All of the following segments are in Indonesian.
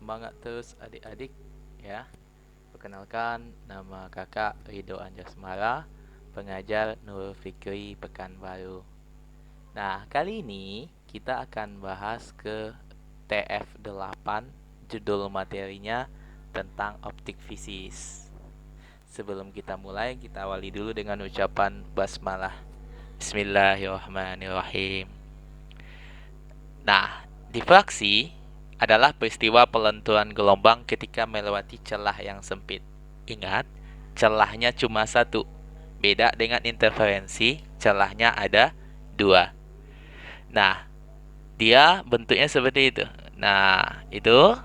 Semangat terus adik-adik ya. Perkenalkan, nama kakak Ridho Anjasmara, pengajar Nurul Fikri Pekanbaru. Nah, kali ini kita akan bahas ke TF8, judul materinya tentang optik fisis. Sebelum kita mulai, kita awali dulu dengan ucapan basmalah. Bismillahirrahmanirrahim. Nah, difraksi adalah peristiwa pelenturan gelombang ketika melewati celah yang sempit. Ingat, celahnya cuma satu. Beda dengan interferensi, celahnya ada dua. Nah, dia bentuknya seperti itu. Nah, itu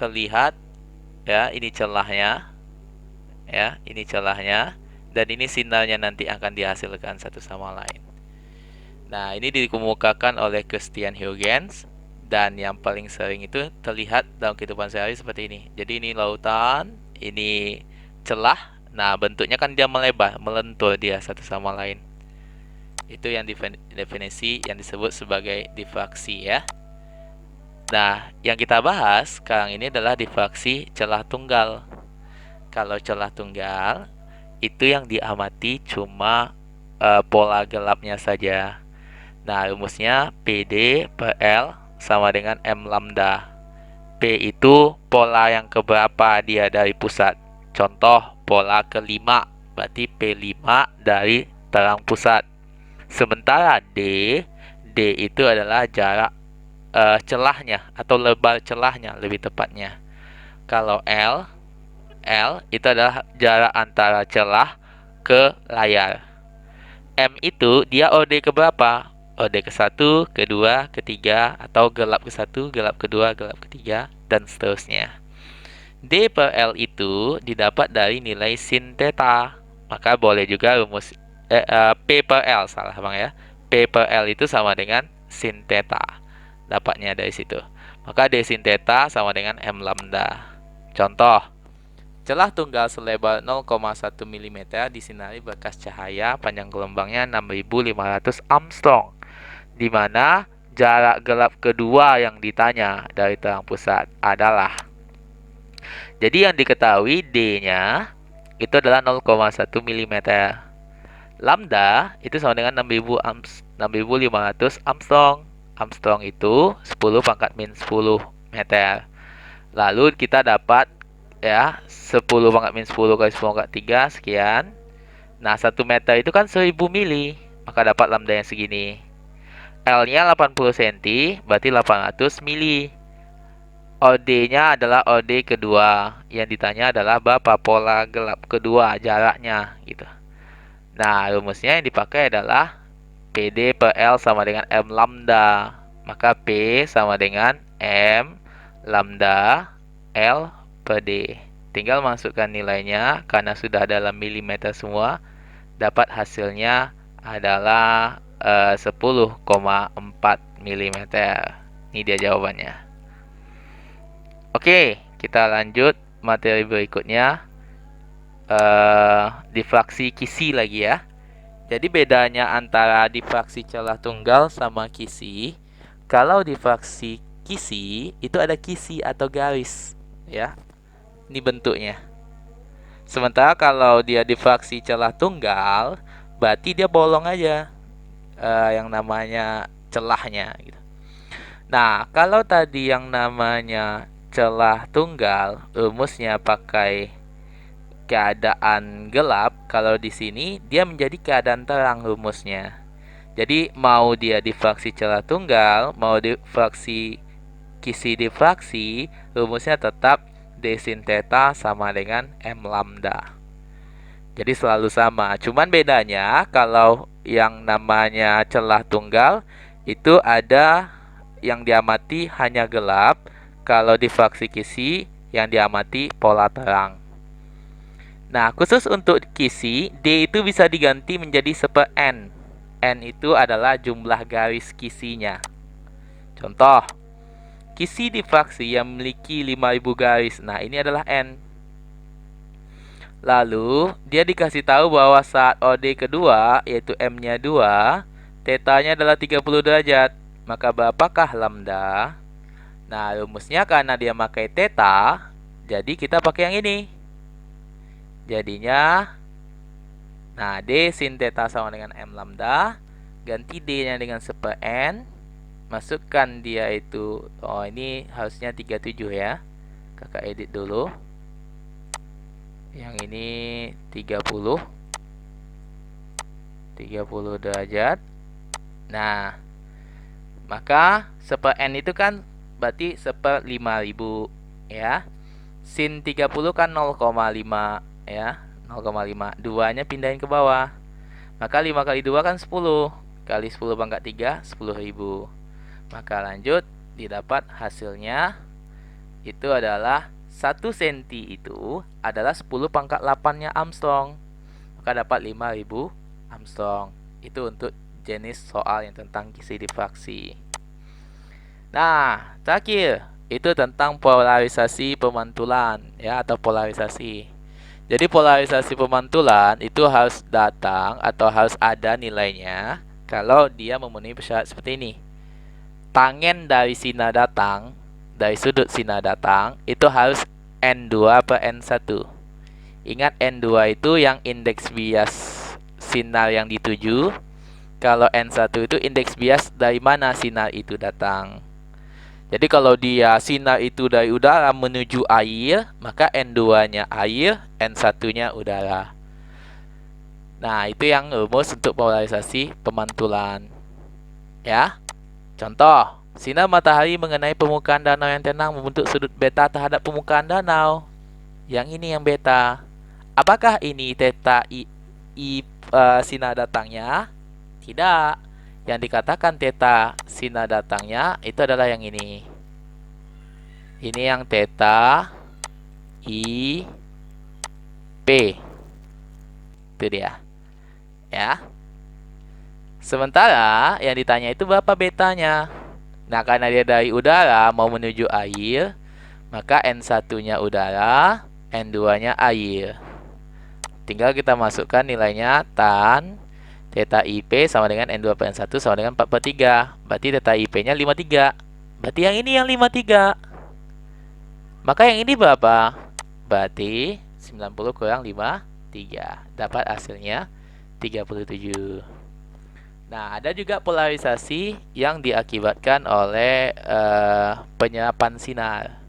terlihat ya, ini celahnya. Ya, ini celahnya dan ini sinarnya nanti akan dihasilkan satu sama lain. Nah, ini dikemukakan oleh Christian Huygens dan yang paling sering itu terlihat dalam kehidupan sehari seperti ini. Jadi ini lautan, ini celah. Nah, bentuknya kan dia melebar, melentur dia satu sama lain. Itu yang definisi yang disebut sebagai difraksi ya. Nah, yang kita bahas sekarang ini adalah difraksi celah tunggal. Kalau celah tunggal itu yang diamati cuma pola gelapnya saja. Nah, rumusnya PD per L sama dengan M lambda. P itu pola yang keberapa dia dari pusat. Contoh, pola kelima, berarti P5 dari terang pusat. Sementara D itu adalah jarak celahnya atau lebar celahnya lebih tepatnya. Kalau L itu adalah jarak antara celah ke layar. M itu dia OD ke berapa? OD ke 1, kedua, ketiga, atau gelap ke 1, gelap kedua, gelap ketiga, dan seterusnya. D per L itu didapat dari nilai sin theta. Maka boleh juga rumus P per L, salah bang ya. P per L itu sama dengan sin theta. Dapatnya dari situ. Maka D sin theta sama dengan M lambda. Contoh, celah tunggal selebar 0,1 mm disinari berkas cahaya panjang gelombangnya 6500 Armstrong, di mana jarak gelap kedua yang ditanya dari terang pusat adalah. Jadi yang diketahui D-nya itu adalah 0,1 mm. Lambda itu sama dengan 6500 Armstrong. Armstrong itu 10 pangkat min 10 meter. Lalu kita dapat ya 10 pangkat min 10 kali 10 pangkat 3 sekian. Nah, 1 meter itu kan 1000 mili. Maka dapat lambda yang segini. L-nya 80 cm, berarti 800 mili. OD-nya adalah OD kedua. Yang ditanya adalah berapa pola gelap kedua jaraknya gitu. Nah, rumusnya yang dipakai adalah PD per L sama dengan M lambda. Maka P sama dengan M lambda L per D. Tinggal masukkan nilainya karena sudah dalam milimeter semua. Dapat hasilnya adalah 10,4 mm. Ini dia jawabannya. Oke, kita lanjut materi berikutnya. Difraksi kisi lagi ya. Jadi bedanya antara difraksi celah tunggal sama kisi. Kalau difraksi kisi itu ada kisi atau garis ya. Ini bentuknya. Sementara kalau dia difraksi celah tunggal, berarti dia bolong aja yang namanya celahnya gitu. Nah, kalau tadi yang namanya celah tunggal, rumusnya pakai keadaan gelap. Kalau di sini dia menjadi keadaan terang rumusnya. Jadi mau dia difraksi celah tunggal, mau difraksi kisi difraksi, rumusnya tetap D sin theta sama dengan M lambda. Jadi selalu sama. Cuman bedanya kalau yang namanya celah tunggal itu ada yang diamati hanya gelap. Kalau difraksi kisi yang diamati pola terang. Nah, khusus untuk kisi, D itu bisa diganti menjadi seper N. N itu adalah jumlah garis kisinya. Contoh, kisi difraksi yang memiliki 5000 garis. Nah, ini adalah N. Lalu, dia dikasih tahu bahwa saat OD kedua, yaitu M-nya 2, theta-nya adalah 30 derajat. Maka berapakah lambda? Nah, rumusnya karena dia pakai theta, jadi kita pakai yang ini. Jadinya, nah, D sin theta sama dengan M lambda. Ganti D-nya dengan 1/N. Masukkan dia itu, oh ini harusnya 37 ya. Kakak edit dulu. Yang ini 30 derajat. Nah, maka 1/N itu kan berarti 1/5000 ya. Sin 30 kan 0,5 ya. 0,5. 2-nya pindahin ke bawah. Maka 5 kali 2 kan 10. Kali 10 pangkat 3, 10.000. Maka lanjut, didapat hasilnya itu adalah 1 cm itu adalah 10 pangkat 8-nya Armstrong. Maka dapat 5.000 Armstrong. Itu untuk jenis soal yang tentang gizi difraksi. Nah, terakhir itu tentang polarisasi pemantulan ya, atau polarisasi. Jadi polarisasi pemantulan itu harus datang atau harus ada nilainya kalau dia memenuhi syarat seperti ini. Tangen dari sinar datang, dari sudut sinar datang itu harus N2/N1. Ingat N2 itu yang indeks bias sinar yang dituju. Kalau N1 itu indeks bias dari mana sinar itu datang. Jadi kalau dia sinar itu dari udara menuju air, maka N2-nya air, N1-nya udara. Nah, itu yang rumus untuk polarisasi pemantulan. Ya. Contoh, sinar matahari mengenai permukaan danau yang tenang membentuk sudut beta terhadap permukaan danau. Yang ini yang beta. Apakah ini theta sinar datangnya? Tidak. Yang dikatakan theta sinar datangnya itu adalah yang ini. Ini yang theta I P. Itu dia. Ya. Sementara yang ditanya itu berapa betanya. Nah, karena dia dari udara mau menuju air, maka N1-nya udara, N2-nya air. Tinggal kita masukkan nilainya tan theta IP sama dengan N2/N1 sama dengan 4/3. Berarti theta IP-nya 53. Berarti yang ini yang 53. Maka yang ini berapa? Berarti 90 kurang 53. Dapat hasilnya 37. Nah, ada juga polarisasi yang diakibatkan oleh penyerapan sinar.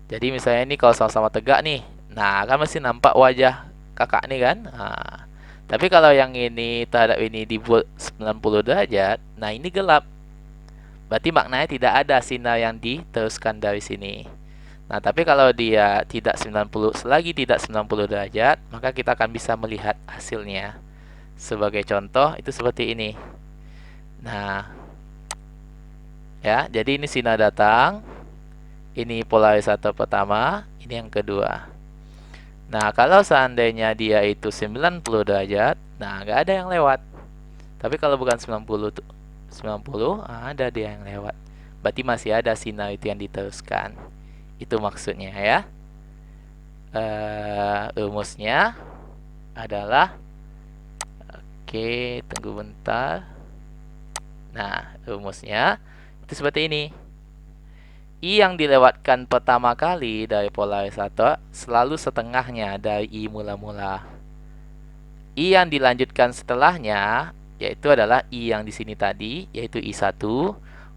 Jadi misalnya ini kalau sama-sama tegak nih, nah kan masih nampak wajah kakak nih kan. Nah, tapi kalau yang ini terhadap ini dibuat 90 derajat, nah ini gelap. Berarti maknanya tidak ada sinar yang diteruskan dari sini. Nah, tapi kalau dia tidak 90, selagi tidak 90 derajat, maka kita akan bisa melihat hasilnya. Sebagai contoh, itu seperti ini. Nah, ya, jadi ini sinar datang, ini polarisator pertama, ini yang kedua. Nah, kalau seandainya dia itu 90 derajat, nah nggak ada yang lewat. Tapi kalau bukan 90 tuh, 90, ada dia yang lewat. Berarti masih ada sinar itu yang diteruskan. Itu maksudnya ya. Rumusnya adalah, oke, tunggu bentar. Nah, rumusnya itu seperti ini. I yang dilewatkan pertama kali dari polarisator selalu setengahnya dari I mula-mula. I yang dilanjutkan setelahnya yaitu adalah I yang di sini tadi, yaitu I1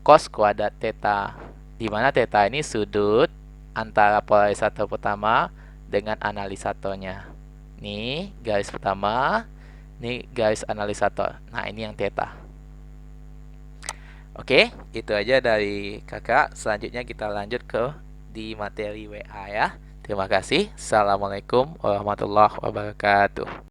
cos kuadrat theta. Di mana theta ini sudut antara polarisator pertama dengan analisatornya. Ini garis pertama, ini garis analisator. Nah, ini yang theta. Oke, itu aja dari kakak. Selanjutnya kita lanjut ke di materi WA ya. Terima kasih. Assalamualaikum warahmatullahi wabarakatuh.